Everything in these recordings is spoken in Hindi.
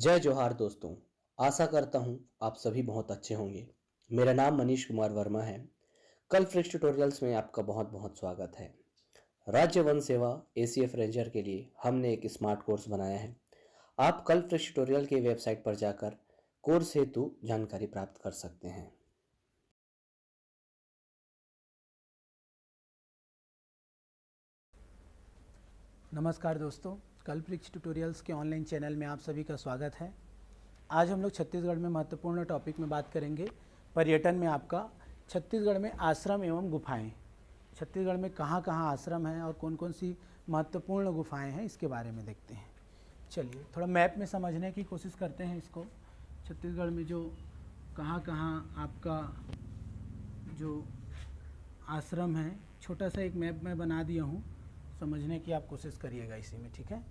जय जोहार दोस्तों। आशा करता हूँ आप सभी बहुत अच्छे होंगे। मेरा नाम मनीष कुमार वर्मा है। कल फ्रिक्स ट्यूटोरियल्स में आपका बहुत बहुत स्वागत है। राज्य वन सेवा एसीएफ रेंजर के लिए हमने एक स्मार्ट कोर्स बनाया है। आप कल फ्रिक्स ट्यूटोरियल के वेबसाइट पर जाकर कोर्स हेतु जानकारी प्राप्त कर सकते हैं। नमस्कार दोस्तों, कल्प्रिक्स ट्यूटोरियल्स के ऑनलाइन चैनल में आप सभी का स्वागत है। आज हम लोग छत्तीसगढ़ में महत्वपूर्ण टॉपिक में बात करेंगे। पर्यटन में आपका छत्तीसगढ़ में आश्रम एवं गुफाएं। छत्तीसगढ़ में कहाँ कहाँ आश्रम हैं और कौन कौन सी महत्वपूर्ण गुफाएं हैं, इसके बारे में देखते हैं। चलिए थोड़ा मैप में समझने की कोशिश करते हैं इसको। छत्तीसगढ़ में जो कहाँ आपका जो आश्रम है, छोटा सा एक मैप मैं बना दिया हूँ, समझने की आप कोशिश करिएगा इसी में, ठीक है।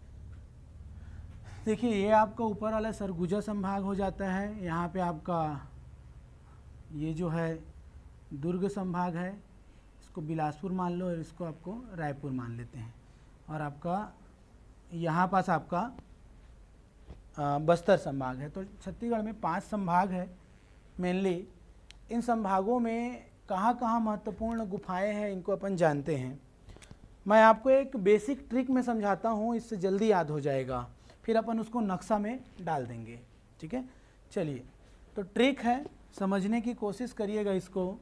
देखिए ये आपका ऊपर वाला सरगुजा संभाग हो जाता है। यहाँ पे आपका ये जो है दुर्ग संभाग है, इसको बिलासपुर मान लो और इसको आपको रायपुर मान लेते हैं। और आपका यहाँ पास आपका बस्तर संभाग है। तो छत्तीसगढ़ में 5 संभाग है मेनली। इन संभागों में कहाँ कहाँ महत्वपूर्ण गुफाएं हैं, इनको अपन जानते हैं। मैं आपको एक बेसिक ट्रिक में समझाता हूँ, इससे जल्दी याद हो जाएगा, फिर अपन उसको नक्शा में डाल देंगे, ठीक है। चलिए, तो ट्रिक है, समझने की कोशिश करिएगा इसको।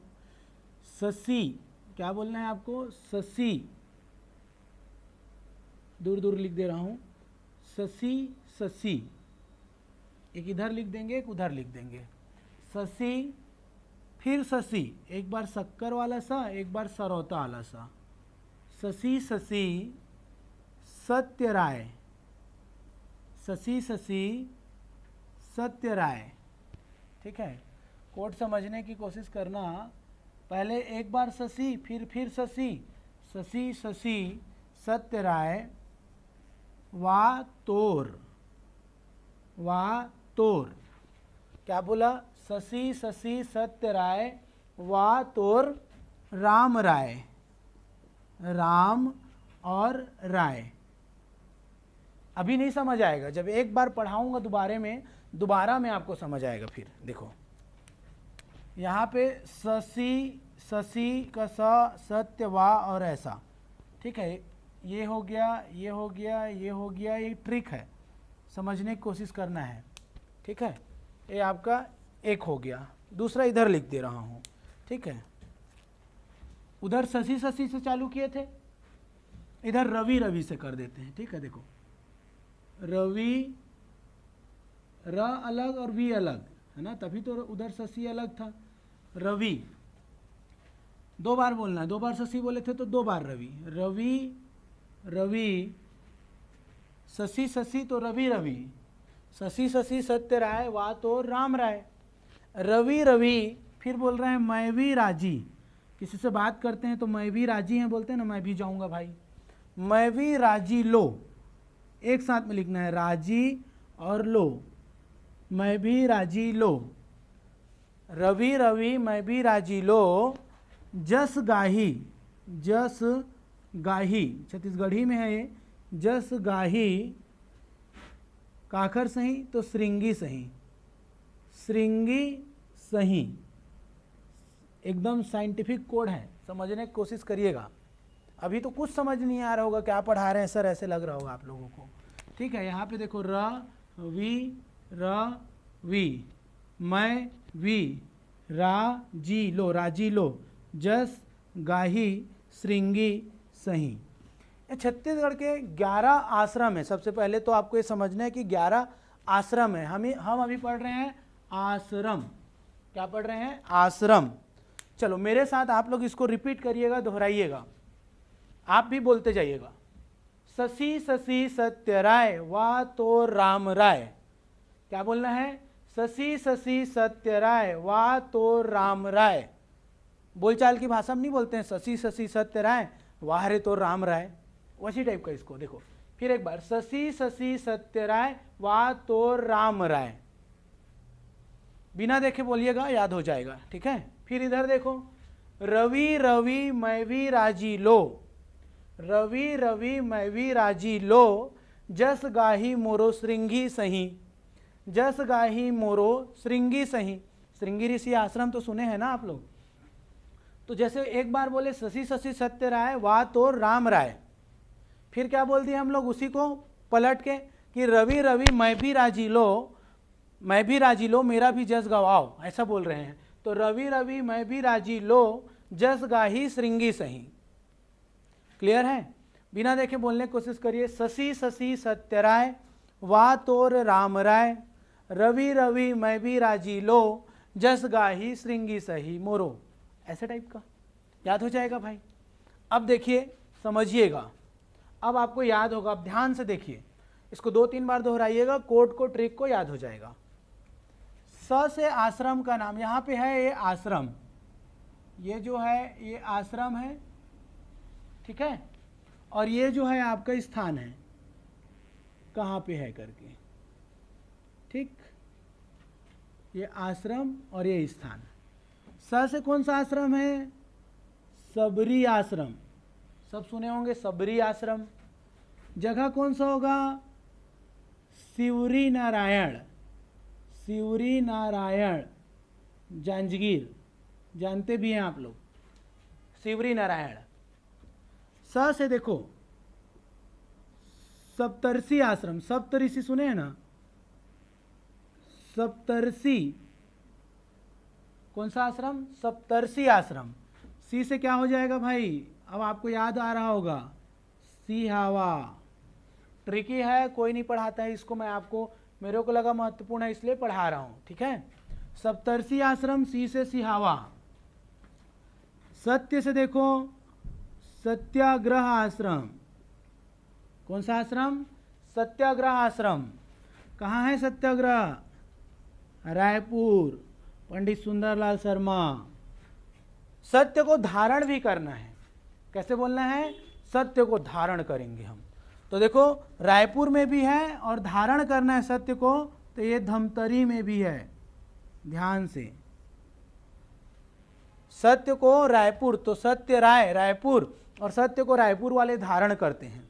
ससी, क्या बोलना है आपको? ससी, दूर दूर लिख दे रहा हूँ। ससी ससी, एक इधर लिख देंगे, एक उधर लिख देंगे। ससी, फिर ससी, एक बार शक्कर वाला सा, एक बार सरौता वाला सा। ससी ससी सत्य राय, ससी ससी सत्य राय, ठीक है। कोड समझने की कोशिश करना। पहले एक बार ससी, फिर ससी, ससी ससी सत्य राय वा तोर, वा तोर। क्या बोला? ससी ससी सत्य राय वा तोर राम राय, राम और राय। अभी नहीं समझ आएगा, जब एक बार पढ़ाऊंगा दोबारा में आपको समझ आएगा। फिर देखो यहाँ पे ससी, ससी का सत्य वा और ऐसा, ठीक है। ये हो गया, ये हो गया, ये हो गया। ये ट्रिक है, समझने की कोशिश करना है, ठीक है। ये आपका एक हो गया। दूसरा इधर लिख दे रहा हूँ, ठीक है। उधर शशि शशि से चालू किए थे, इधर रवि रवि से कर देते हैं, ठीक है। देखो रवि, र अलग और वी अलग है ना, तभी तो उधर शशि अलग था। रवि 2 बार बोलना है, 2 बार शशि बोले थे तो 2 बार रवि। रवि रवि, शशि शशि तो रवि रवि, शशि शशि सत्य राय वा तो राम राय। रवि रवि, फिर बोल रहे हैं मैं भी राजी। किसी से बात करते हैं तो मैं भी राजी हैं बोलते हैं ना, मैं भी जाऊंगा भाई। मैं भी राजी लो, एक साथ में लिखना है, राजी और लो। मैं भी राजी लो, रवि रवि मैं भी राजी लो। जस गाही, जस गाही छत्तीसगढ़ी में है ये। जस गाही, काखर सही तो श्रृंगी सही, श्रृंगी सही। एकदम साइंटिफिक कोड है, समझने की कोशिश करिएगा। अभी तो कुछ समझ नहीं आ रहा होगा, क्या पढ़ा रहे हैं सर, ऐसे लग रहा होगा आप लोगों को, ठीक है। यहाँ पे देखो र वी, मैं वी, राजी लो, राजी लो। जस गाही श्रृंगी सही। ये छत्तीसगढ़ के 11 आश्रम है। सबसे पहले तो आपको ये समझना है कि 11 आश्रम है। हम अभी पढ़ रहे हैं आश्रम। क्या पढ़ रहे हैं? आश्रम। चलो मेरे साथ आप लोग इसको रिपीट करिएगा, दोहराइएगा, आप भी बोलते जाइएगा। शशि शशि सत्य राय वा तो राम राय। क्या बोलना है? शशि शशि सत्य राय वा तो राम राय। बोलचाल की भाषा में नहीं बोलते हैं शशि शशि सत्य राय वाह रे तो राम राय, वैसी टाइप का। इसको देखो फिर एक बार, शशि शशि सत्य राय वा तो राम राय। बिना देखे बोलिएगा, याद हो जाएगा, ठीक है। फिर इधर देखो, रवि रवि मैं भी राजी लो, रवि रवि मैं भी राजी लो। जस गाही मोरो श्रृंगी सही, जस गाही मोरो श्रृंगी सही। श्रृंगी ऋषि आश्रम तो सुने हैं ना आप लोग। तो जैसे एक बार बोले शशि शशि सत्य राय वा तो राम राय, फिर क्या बोल दिए हम लोग उसी को पलट के कि रवि रवि मैं भी राजी लो, मैं भी राजी लो मेरा भी जस गवाओ, ऐसा बोल रहे हैं। तो रवि रवि मैं भी राजी लो जस गाही श्रृंगी सही। क्लियर है? बिना देखे बोलने की कोशिश करिए। शशि शशि सत्य राय वा तोर राम राय, रवि रवि मैं भी राजी लो जस गाही श्रृंगी सही मोरो। ऐसे टाइप का याद हो जाएगा भाई। अब देखिए समझिएगा, अब आपको याद होगा, अब ध्यान से देखिए, इसको 2-3 बार दोहराइएगा, कोड को ट्रिक को याद हो जाएगा। स से आश्रम का नाम, यहाँ पे है ये आश्रम, ये जो है ये आश्रम है, ठीक है, और ये जो है आपका स्थान है, कहाँ पे है करके, ठीक, ये आश्रम और ये स्थान। स से कौन सा आश्रम है? सबरी आश्रम, सब सुने होंगे सबरी आश्रम। जगह कौन सा होगा? शिवरी नारायण, शिवरी नारायण जांजगीर, जानते भी हैं आप लोग, शिवरी नारायण। स से देखो सप्तर्षि आश्रम, सप्तऋषि सुने हैं ना, सप्तर्षि, कौन सा आश्रम? सप्तर्षि आश्रम। सी से क्या हो जाएगा भाई? अब आपको याद आ रहा होगा, सिहावा। ट्रिकी है, कोई नहीं पढ़ाता है इसको, मैं आपको, मेरे को लगा महत्वपूर्ण है इसलिए पढ़ा रहा हूं, ठीक है। सप्तर्षि आश्रम, सी से सिहावा। सत्य से देखो सत्याग्रह आश्रम, कौन सा आश्रम? सत्याग्रह आश्रम। कहाँ है सत्याग्रह? रायपुर, पंडित सुंदरलाल शर्मा। सत्य को धारण भी करना है, कैसे बोलना है? सत्य को धारण करेंगे हम। तो देखो रायपुर में भी है और धारण करना है सत्य को, तो ये धमतरी में भी है, ध्यान से। सत्य को रायपुर, तो सत्य राय रायपुर, और सत्य को रायपुर वाले धारण करते हैं,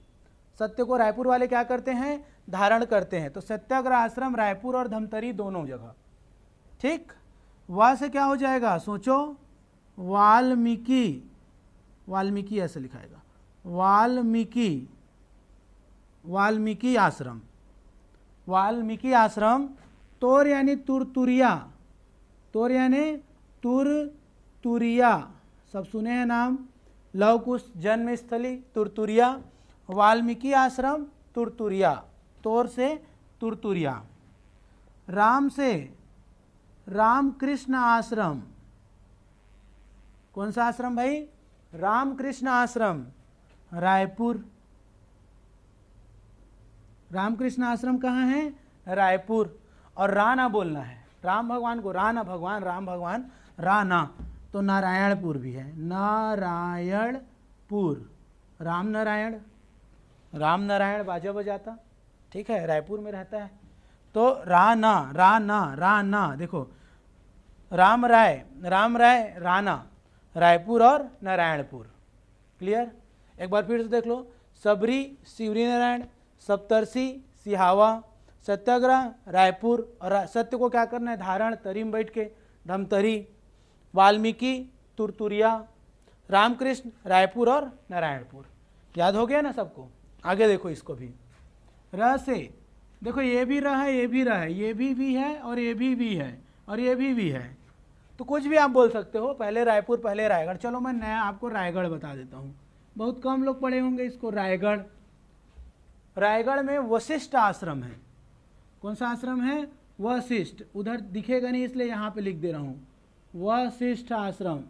सत्य को रायपुर वाले क्या करते हैं? धारण करते हैं। तो सत्याग्रह आश्रम रायपुर और धमतरी दोनों जगह, ठीक। वह से क्या हो जाएगा? सोचो, वाल्मीकि, वाल्मीकि ऐसे लिखाएगा, वाल्मीकि, वाल्मीकि आश्रम, वाल्मीकि आश्रम। तोर यानी तुरतुरिया, तोर यानी तुरतुरिया, सब सुने हैं नाम, लवकुश जन्म स्थली तुरतुरिया, वाल्मीकि आश्रम तुरतुरिया, तोर से तुरतुरिया। राम से रामकृष्ण आश्रम, कौन सा आश्रम भाई? रामकृष्ण आश्रम, रायपुर। रामकृष्ण आश्रम कहाँ है? रायपुर। और राना बोलना है, राम भगवान को राना, भगवान राम भगवान राना, तो नारायणपुर भी है, नारायणपुर। राम नारायण, राम नारायण बाजा बजाता, ठीक है, रायपुर में रहता है। तो राना, राना, राना, देखो राम राय, राम राय, राना, रायपुर और नारायणपुर। क्लियर? एक बार फिर से देख लो, सबरी शिवरी नारायण, सप्तर्षि सिहावा, सत्याग्रह रायपुर, और सत्य को क्या करना है? धारण, तरी में बैठ के, धमतरी। वाल्मीकि तुरतुरिया, रामकृष्ण रायपुर और नारायणपुर। याद हो गया ना सबको? आगे देखो इसको भी, र से देखो, ये भी रहा है, ये भी रहा है, ये भी है, और ये भी है, और ये भी है, तो कुछ भी आप बोल सकते हो, पहले रायपुर पहले रायगढ़। चलो मैं नया आपको रायगढ़ बता देता हूँ, बहुत कम लोग पढ़े होंगे इसको। रायगढ़, रायगढ़ में वशिष्ठ आश्रम है। कौन सा आश्रम है? वशिष्ठ। उधर दिखेगा नहीं इसलिए यहाँ पे लिख दे रहा हूँ, वशिष्ठ आश्रम।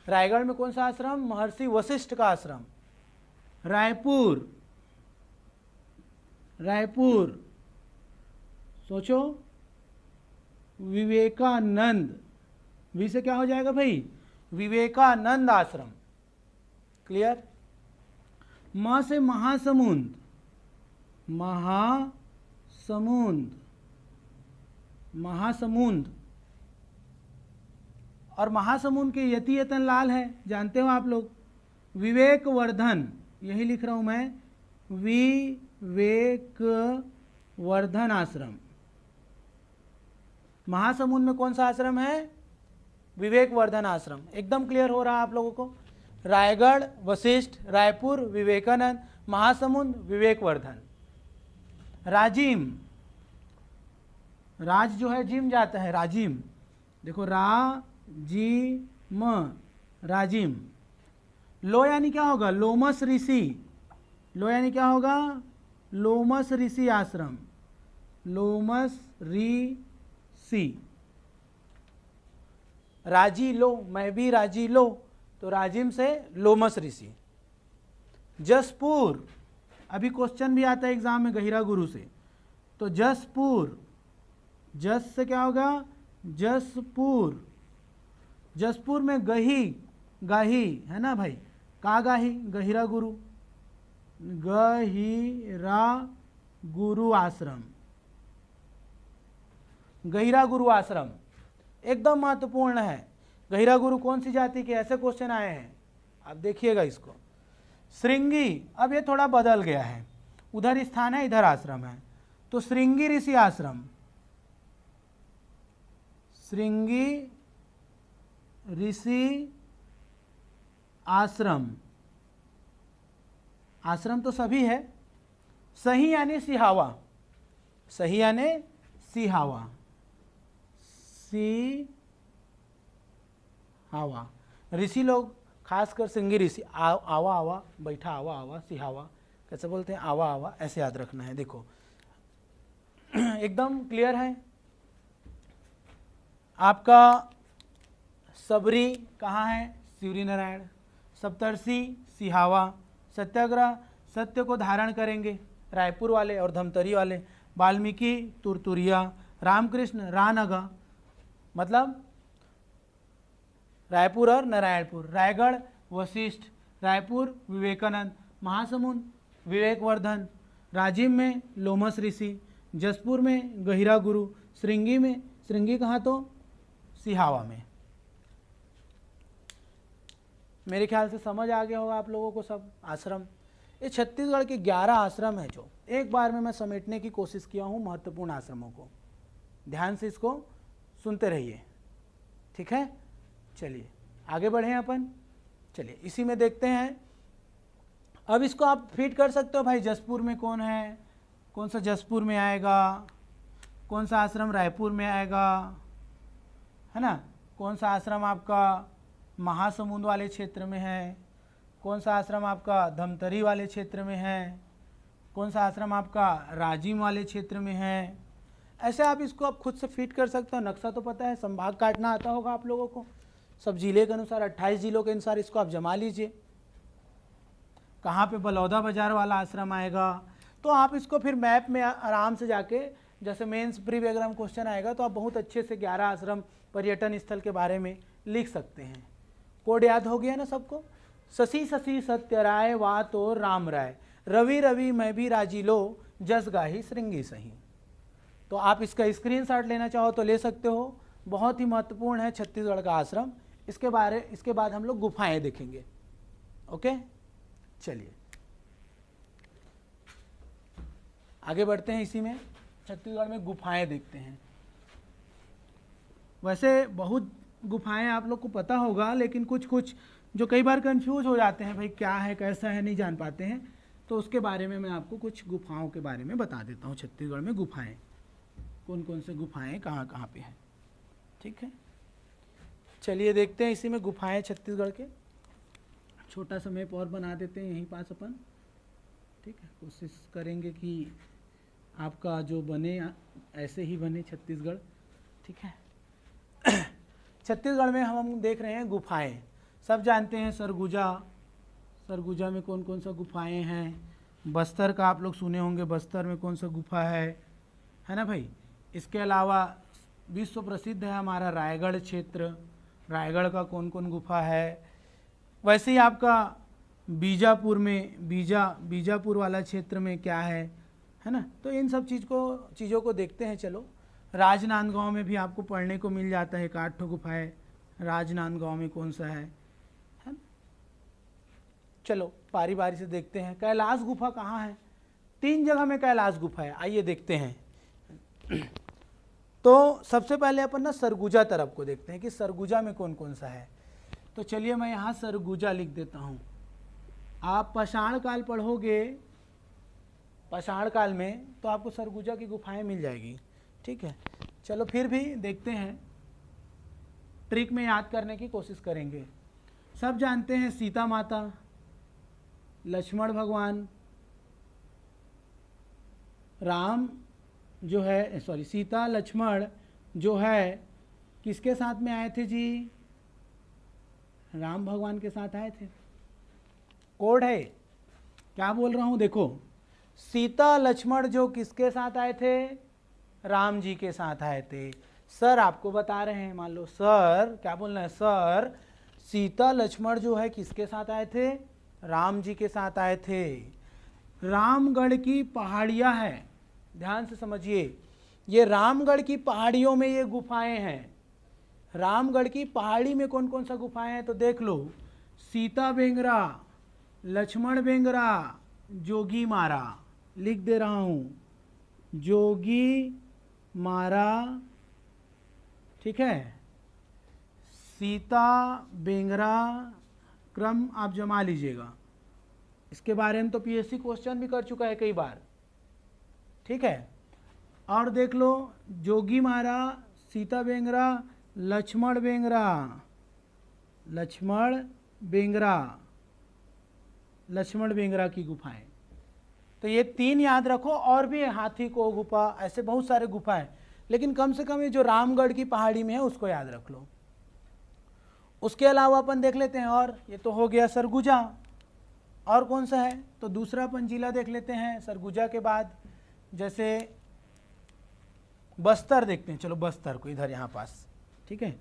रायगढ़ में कौन सा आश्रम? महर्षि वशिष्ठ का आश्रम। रायपुर, रायपुर, सोचो, विवेकानंद, वी से क्या हो जाएगा भाई? विवेकानंद आश्रम। क्लियर? म से महासमुंद, महासमुंद, महासमुंद, और महासमुंद के यति यतन लाल है, जानते हो आप लोग। विवेकवर्धन, यही लिख रहा हूं मैं, विवेकवर्धन वर्धन आश्रम। महासमुंद में कौन सा आश्रम है? विवेक वर्धन आश्रम। एकदम क्लियर हो रहा है आप लोगों को? रायगढ़ वशिष्ठ, रायपुर विवेकानंद, महासमुंद विवेकवर्धन। राजिम, राज जो है जिम जाता है, राजिम। देखो राजिम, राजिम। लो यानी क्या होगा? लोमस ऋषि। लो यानी क्या होगा? लोमस ऋषि आश्रम, लोमस ऋषि। राजी लो, मैं भी राजी लो, तो राजिम से लोमस ऋषि। जसपुर, अभी क्वेश्चन भी आता है एग्जाम में गहिरा गुरु से, तो जसपुर, जस से क्या होगा? जसपुर। जसपुर में गही, गाही है ना भाई, का गाही? गहिरा गुरु, गहिरा गुरु आश्रम। गहिरा गुरु आश्रम एकदम महत्वपूर्ण है। गहिरा गुरु कौन सी जाति के? ऐसे क्वेश्चन आए हैं, आप देखिएगा इसको। श्रृंगी, अब ये थोड़ा बदल गया है, उधर स्थान है इधर आश्रम है, तो श्रृंगी ऋषि आश्रम, श्रृंगी ऋषि आश्रम। आश्रम तो सभी है। सही यानी सिहावा, सही यानी सिहावा, सिहावा। ऋषि लोग खासकर श्रृंगी ऋषि, आवा आवा, बैठा आवा आवा, सिहावा कैसे बोलते हैं? आवा आवा, ऐसे याद रखना है। देखो एकदम क्लियर है। आपका सबरी कहाँ है? शिवरी नारायण। सप्तर्षि सिहावा। सत्याग्रह, सत्य को धारण करेंगे, रायपुर वाले और धमतरी वाले। वाल्मीकि तुरतुरिया। रामकृष्ण रानगा, मतलब रायपुर और नारायणपुर। रायगढ़ वशिष्ठ, रायपुर विवेकानंद, महासमुंद विवेकवर्धन, राजिम में लोमस ऋषि, जसपुर में गहिरा गुरु, श्रृंगी में, श्रृंगी कहाँ? तो सिहावा में। मेरे ख्याल से समझ आ गया होगा आप लोगों को सब आश्रम। ये छत्तीसगढ़ के 11 आश्रम है जो एक बार में मैं समेटने की कोशिश किया हूँ महत्वपूर्ण आश्रमों को। ध्यान से इसको सुनते रहिए, ठीक है? चलिए आगे बढ़े अपन। चलिए इसी में देखते हैं। अब इसको आप फिट कर सकते हो भाई, जसपुर में कौन है, कौन सा जसपुर में आएगा, कौन सा आश्रम रायपुर में आएगा, है ना? कौन सा आश्रम आपका महासमुंद वाले क्षेत्र में है, कौन सा आश्रम आपका धमतरी वाले क्षेत्र में है, कौन सा आश्रम आपका राजिम वाले क्षेत्र में है। ऐसे आप इसको आप खुद से फिट कर सकते हो। नक्शा तो पता है, संभाग काटना आता होगा आप लोगों को, सब जिले के अनुसार 28 जिलों के अनुसार इसको आप जमा लीजिए। कहाँ पे बलौदा बाजार वाला आश्रम आएगा, तो आप इसको फिर मैप में आराम से जाके, जैसे मेंस प्री एग्जाम क्वेश्चन आएगा तो आप बहुत अच्छे से 11 आश्रम पर्यटन स्थल के बारे में लिख सकते हैं। कोड याद हो गया ना सबको? शशि शशि सत्य राय वा तो राम राय, रवि रवि मैं भी राजी लो, जस गाही श्रृंगी सही। तो आप इसका स्क्रीनशॉट लेना चाहो तो ले सकते हो। बहुत ही महत्वपूर्ण है छत्तीसगढ़ का आश्रम। इसके बाद हम लोग गुफाएं देखेंगे। ओके, चलिए आगे बढ़ते हैं। इसी में छत्तीसगढ़ में गुफाएं देखते हैं। वैसे बहुत गुफाएं आप लोग को पता होगा, लेकिन कुछ कुछ जो कई बार कंफ्यूज हो जाते हैं, भाई क्या है कैसा है नहीं जान पाते हैं, तो उसके बारे में मैं आपको कुछ गुफाओं के बारे में बता देता हूँ। छत्तीसगढ़ में गुफाएं कौन कौन से गुफाएं कहाँ कहाँ पे हैं, ठीक है? चलिए देखते हैं इसी में गुफाएं छत्तीसगढ़ के। छोटा सा मैप और बना देते हैं यहीं पास अपन, ठीक है? कोशिश करेंगे कि आपका जो बने ऐसे ही बने छत्तीसगढ़, ठीक है? छत्तीसगढ़ में हम देख रहे हैं गुफाएं। सब जानते हैं सरगुजा, सरगुजा में कौन कौन सा गुफाएं हैं। बस्तर का आप लोग सुने होंगे, बस्तर में कौन सा गुफा है ना भाई? इसके अलावा विश्व प्रसिद्ध है हमारा रायगढ़ क्षेत्र, रायगढ़ का कौन कौन गुफा है। वैसे ही आपका बीजापुर में, बीजापुर वाला क्षेत्र में क्या है ना? तो इन सब चीज़ों को देखते हैं। चलो, राजनांदगांव में भी आपको पढ़ने को मिल जाता है 8 गुफाएं। राजनांदगांव में कौन सा है ना? चलो बारी बारी से देखते हैं। कैलाश गुफा कहाँ है? 3 जगह में कैलाश गुफा है, आइए देखते हैं। तो सबसे पहले अपन ना सरगुजा तरफ को देखते हैं कि सरगुजा में कौन कौन सा है। तो चलिए मैं यहाँ सरगुजा लिख देता हूँ। आप पाषाण काल पढ़ोगे, पाषाण काल में, तो आपको सरगुजा की गुफाएं मिल जाएगी। ठीक है, चलो फिर भी देखते हैं, ट्रिक में याद करने की कोशिश करेंगे। सब जानते हैं सीता माता, लक्ष्मण भगवान, राम जो है, सॉरी, सीता लक्ष्मण जो है किसके साथ में आए थे जी? राम भगवान के साथ आए थे। कोड है, क्या बोल रहा हूं देखो, सीता लक्ष्मण जो किसके साथ आए थे? राम जी के साथ आए थे। सर आपको बता रहे हैं, मान लो सर, क्या बोलना है सर, सीता लक्ष्मण जो है किसके साथ आए थे? राम जी के साथ आए थे। रामगढ़ की पहाड़ियां हैं, ध्यान से समझिए, ये रामगढ़ की पहाड़ियों में ये गुफाएं हैं। रामगढ़ की पहाड़ी में कौन कौन सा गुफाएं हैं तो देख लो, सीता बेंगरा, लक्ष्मण बेंगरा, जोगी मारा, लिख दे रहा हूं, जोगी मारा, ठीक है, सीता बेंगरा, क्रम आप जमा लीजिएगा। इसके बारे में तो पीएससी क्वेश्चन भी कर चुका है कई बार। ठीक है, और देख लो, जोगी मारा, सीता बेंगरा, लक्ष्मण बेंगरा, लक्ष्मण बेंगरा, लक्ष्मण बेंगरा की गुफाएं। तो ये 3 याद रखो, और भी है, हाथी को गुफा, ऐसे बहुत सारे गुफा है, लेकिन कम से कम ये जो रामगढ़ की पहाड़ी में है उसको याद रख लो। उसके अलावा अपन देख लेते हैं, और ये तो हो गया सरगुजा, और कौन सा है तो दूसरा अपन जिला देख लेते हैं सरगुजा के बाद। जैसे बस्तर देखते हैं, चलो बस्तर को इधर यहाँ पास, ठीक है,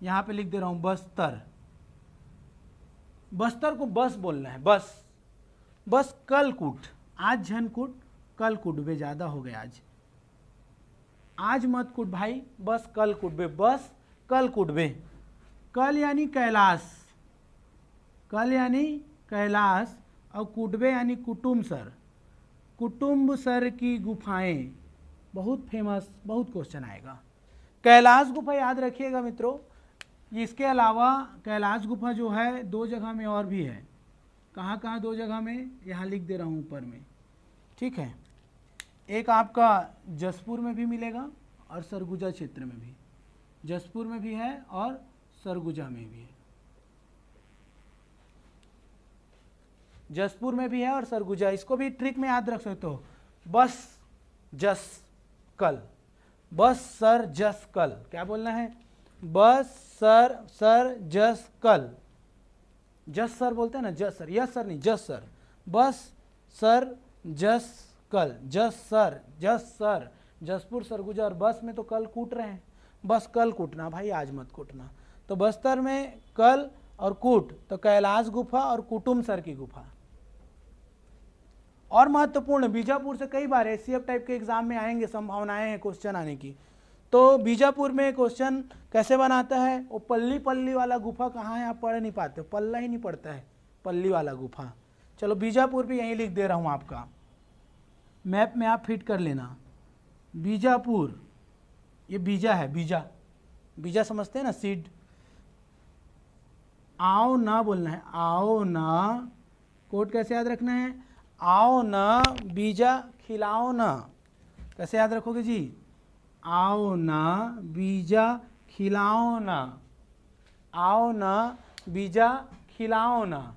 यहाँ पे लिख दे रहा हूँ बस्तर। बस्तर को बस बोलना है, बस, बस कलकुट, आज झनकुट, कल कुटबे, ज़्यादा हो गया आज मत कुट भाई, बस कल कुटबे, बस कल कुटबे। कल यानी कैलाश, कल यानी कैलाश, और कुटबे यानी कुटुम्ब सर, कुटुम्ब सर की गुफाएं, बहुत फेमस, बहुत क्वेश्चन आएगा। कैलाश गुफा याद रखिएगा मित्रों। इसके अलावा कैलाश गुफा जो है 2 जगह में और भी है। कहाँ कहाँ 2 जगह में, यहाँ लिख दे रहा हूँ ऊपर में। ठीक है, एक आपका जसपुर में भी मिलेगा और सरगुजा क्षेत्र में भी, जसपुर में भी है और सरगुजा में भी है, जसपुर में भी है और सरगुजा। इसको भी ट्रिक में याद रख सकते हो, बस जस कल, बस सर जस कल, क्या बोलना है, बस सर सर जस कल, जस सर बोलते हैं ना, जस सर, यस सर नहीं, जस सर, बस सर जस कल, जस सर, जसपुर सरगुजा, और बस में तो कल कूट रहे हैं, बस कल कूटना भाई, आज मत कूटना। तो बस्तर में कल और कूट, तो कैलाश गुफा और कुटुम्ब सर की गुफा। और महत्वपूर्ण, बीजापुर से कई बार एससीएफ टाइप के एग्जाम में आएंगे, संभावनाएं हैं क्वेश्चन आने की। तो बीजापुर में क्वेश्चन कैसे बनाता है, वो पल्ली पल्ली वाला गुफा कहाँ है, आप पढ़ नहीं पाते, पल्ला ही नहीं पड़ता है, पल्ली वाला गुफा। चलो बीजापुर भी यहीं लिख दे रहा हूँ, आपका मैप में आप फिट कर लेना। बीजापुर, ये बीजा है, बीजा, बीजा समझते हैं ना, सीड। आओ ना बोलना है, आओ ना, कोड कैसे याद रखना है, आओ ना बीजा खिलाओ ना, कैसे याद रखोगे जी, आओ ना बीजा खिलाओ ना, आओ ना बीजा खिलाओ ना।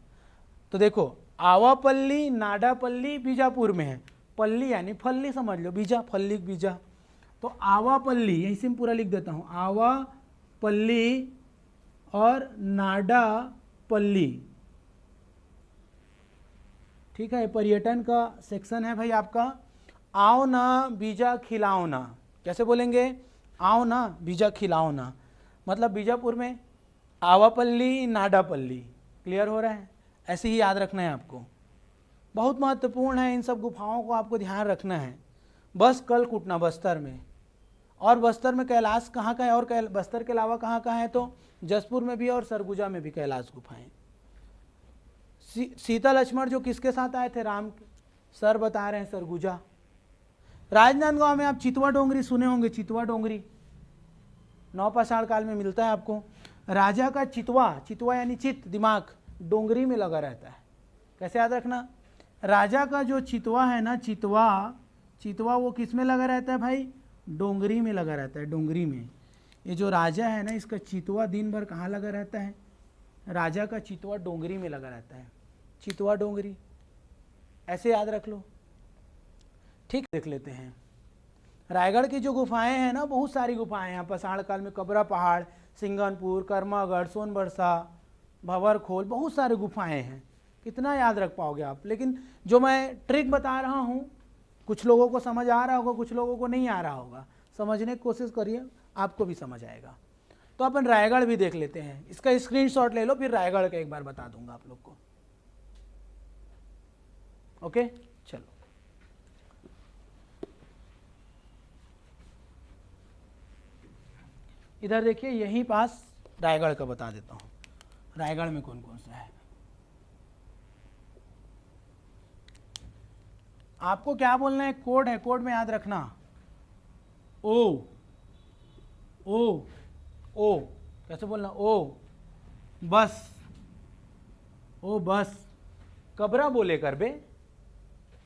तो देखो आवापल्ली नाडापल्ली बीजापुर में है, पल्ली यानी फल्ली समझ लो, बीजा फल्ली बीजा। तो आवापल्ली यहीं से पूरा लिख देता हूँ, आवापल्ली और नाडापल्ली, ठीक है, पर्यटन का सेक्शन है भाई आपका। आओ ना बीजा खिलाओ ना, कैसे बोलेंगे, आओ ना बीजा खिलाओ ना, मतलब बीजापुर में आवापल्ली नाडापल्ली, क्लियर हो रहा है, ऐसे ही याद रखना है आपको, बहुत महत्वपूर्ण है, इन सब गुफाओं को आपको ध्यान रखना है। बस कल कूटना बस्तर में, और बस्तर में कैलाश कहाँ का है, और बस्तर के अलावा कहाँ कहाँ है, तो जसपुर में भी और सरगुजा में भी कैलाश गुफाएं। सीता लक्ष्मण जो किसके साथ आए थे, राम, सर बता रहे हैं सरगुजा। राजनांदगांव में आप चितवा डोंगरी सुने होंगे, चितवा डोंगरी नौपाषाण काल में मिलता है आपको। राजा का चितवा, चितवा यानी चित, दिमाग, डोंगरी में लगा रहता है। कैसे याद रखना, राजा का जो चितवा है ना, चितवा, चितवा वो किस में लगा रहता है भाई, डोंगरी में लगा रहता है, डोंगरी में। ये जो राजा है ना, इसका चितवा दिन भर कहाँ लगा रहता है, राजा का चितवा डोंगरी में लगा रहता है, चितवा डोंगरी, ऐसे याद रख लो। ठीक, देख लेते हैं रायगढ़ की जो गुफाएं हैं ना, बहुत सारी गुफाएं हैं। पाषाण काल में कबरा पहाड़, सिंघनपुर, कर्मागढ़, सोनबरसा, भंवरखोल, बहुत सारी गुफाएं हैं। कितना याद रख पाओगे आप, लेकिन जो मैं ट्रिक बता रहा हूँ, कुछ लोगों को समझ आ रहा होगा, कुछ लोगों को नहीं आ रहा होगा। समझने की कोशिश करिए, आपको भी समझ आएगा। तो अपन रायगढ़ भी देख लेते हैं, इसका स्क्रीनशॉट ले लो, फिर रायगढ़ का एक बार बता दूंगा आप लोग को। ओके, चलो इधर देखिए, यहीं पास रायगढ़ का बता देता हूँ, रायगढ़ में कौन कौन सा है। आपको क्या बोलना है, कोड है, कोड में याद रखना, ओ ओ ओ, कैसे बोलना, ओ बस, ओ बस, कबरा बोले कर बे,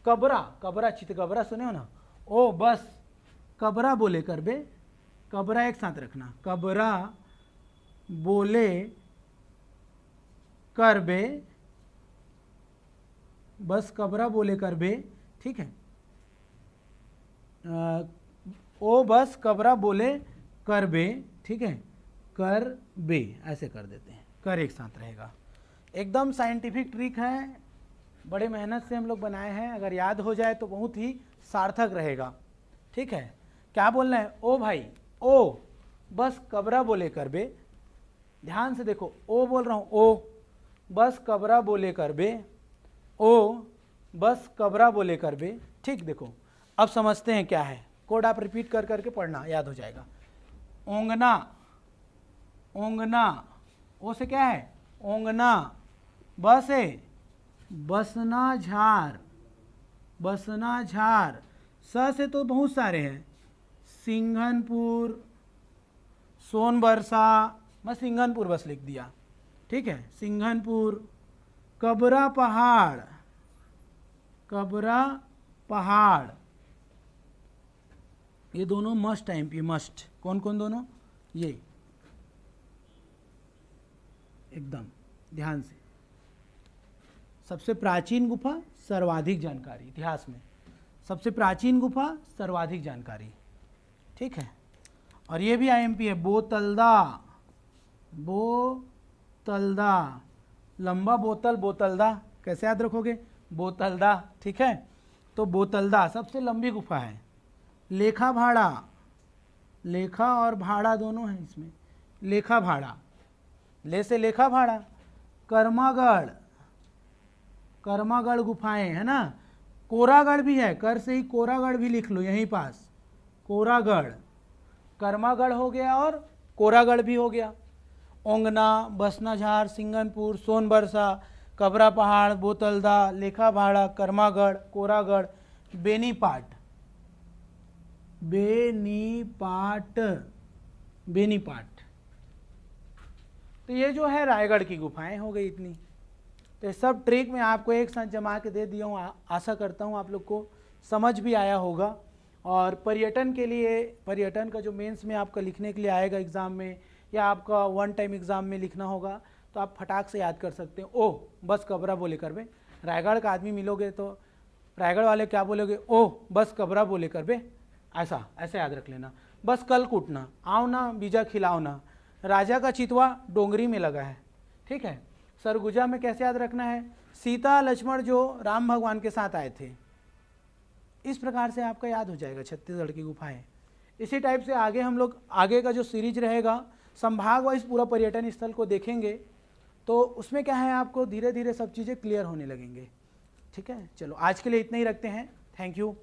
कबरा, कबरा, चित कबरा सुने हो ना, ओ बस कबरा बोले कर बे, कबरा एक साथ रखना, कबरा बोले कर बे, बस कबरा बोले कर बे, ठीक है। ओ बस कबरा बोले कर बे, ठीक है, कर बे, ऐसे कर देते हैं, कर एक साथ रहेगा। एकदम साइंटिफिक ट्रिक है, बड़े मेहनत से हम लोग बनाए हैं, अगर याद हो जाए तो बहुत ही सार्थक रहेगा। ठीक है, क्या बोलना है, ओ भाई, ओ बस कबरा बोले कर बे, ध्यान से देखो, ओ बोल रहा हूँ, ओ बस कबरा बोले कर बे, ओ बस कबरा बोले कर बे। ठीक, देखो अब समझते हैं क्या है, कोड आप रिपीट कर करके पढ़ना, याद हो जाएगा। ओंगना, ओंगना, ओ से क्या है, ओंगना, ब से बसना झार, बसना झार, स से तो बहुत सारे हैं, सिंघनपुर, सोनबरसा, मैं सिंघनपुर बस लिख दिया, ठीक है, सिंघनपुर, कबरा पहाड़, कबरा पहाड़, ये दोनों मस्ट है एमपी, मस्ट। कौन कौन दोनों, ये एकदम ध्यान से। सबसे प्राचीन गुफा, सर्वाधिक जानकारी, इतिहास में सबसे प्राचीन गुफा, सर्वाधिक जानकारी, ठीक है। और ये भी आईएमपी है, बोतलदा, बोतलदा, लंबा बोतल, बोतलदा, कैसे याद रखोगे, बोतलदा, ठीक है। तो बोतलदा सबसे लंबी गुफा है। लेखा भाड़ा, लेखा और भाड़ा दोनों हैं इसमें, लेखा भाड़ा, ले से लेखा भाड़ा, कर्मागढ़, कर्मागढ़ गुफाएं है ना, कोरागढ़ भी है, कर से ही कोरागढ़ भी लिख लो यहीं पास, कोरागढ़, कर्मागढ़ हो गया और कोरागढ़ भी हो गया। ओंगना, बसनाझार, सिंघनपुर, सोनबरसा, कबरा पहाड़, बोतलदा, लेखा भाड़ा, कर्मागढ़, कोरागढ़, बेनीपाट, बेनीपाट, बेनीपाट। तो ये जो है रायगढ़ की गुफाएं हो गई इतनी। तो ये सब ट्रिक मैं आपको एक साथ जमा के दे दिया हूँ, आशा करता हूँ आप लोग को समझ भी आया होगा। और पर्यटन के लिए, पर्यटन का जो मेंस में आपका लिखने के लिए आएगा एग्ज़ाम में, या आपका वन टाइम एग्ज़ाम में लिखना होगा, तो आप फटाक से याद कर सकते हैं, ओ बस कबरा बोले कर बे। रायगढ़ का आदमी मिलोगे तो रायगढ़ वाले क्या बोलोगे, ओ बस कबरा बोले कर बे, ऐसा ऐसे याद रख लेना। बस कल कूटना, आओ ना बीजा खिलाओ ना, राजा का चितवा डोंगरी में लगा है, ठीक है। सरगुजा में कैसे याद रखना है, सीता लक्ष्मण जो राम भगवान के साथ आए थे, इस प्रकार से आपका याद हो जाएगा छत्तीसगढ़ की गुफाएं। इसी टाइप से आगे हम लोग, आगे का जो सीरीज रहेगा संभाग वाइज पूरा पर्यटन स्थल को देखेंगे, तो उसमें क्या है आपको धीरे धीरे सब चीज़ें क्लियर होने लगेंगे, ठीक है। चलो आज के लिए इतना ही रखते हैं, थैंक यू।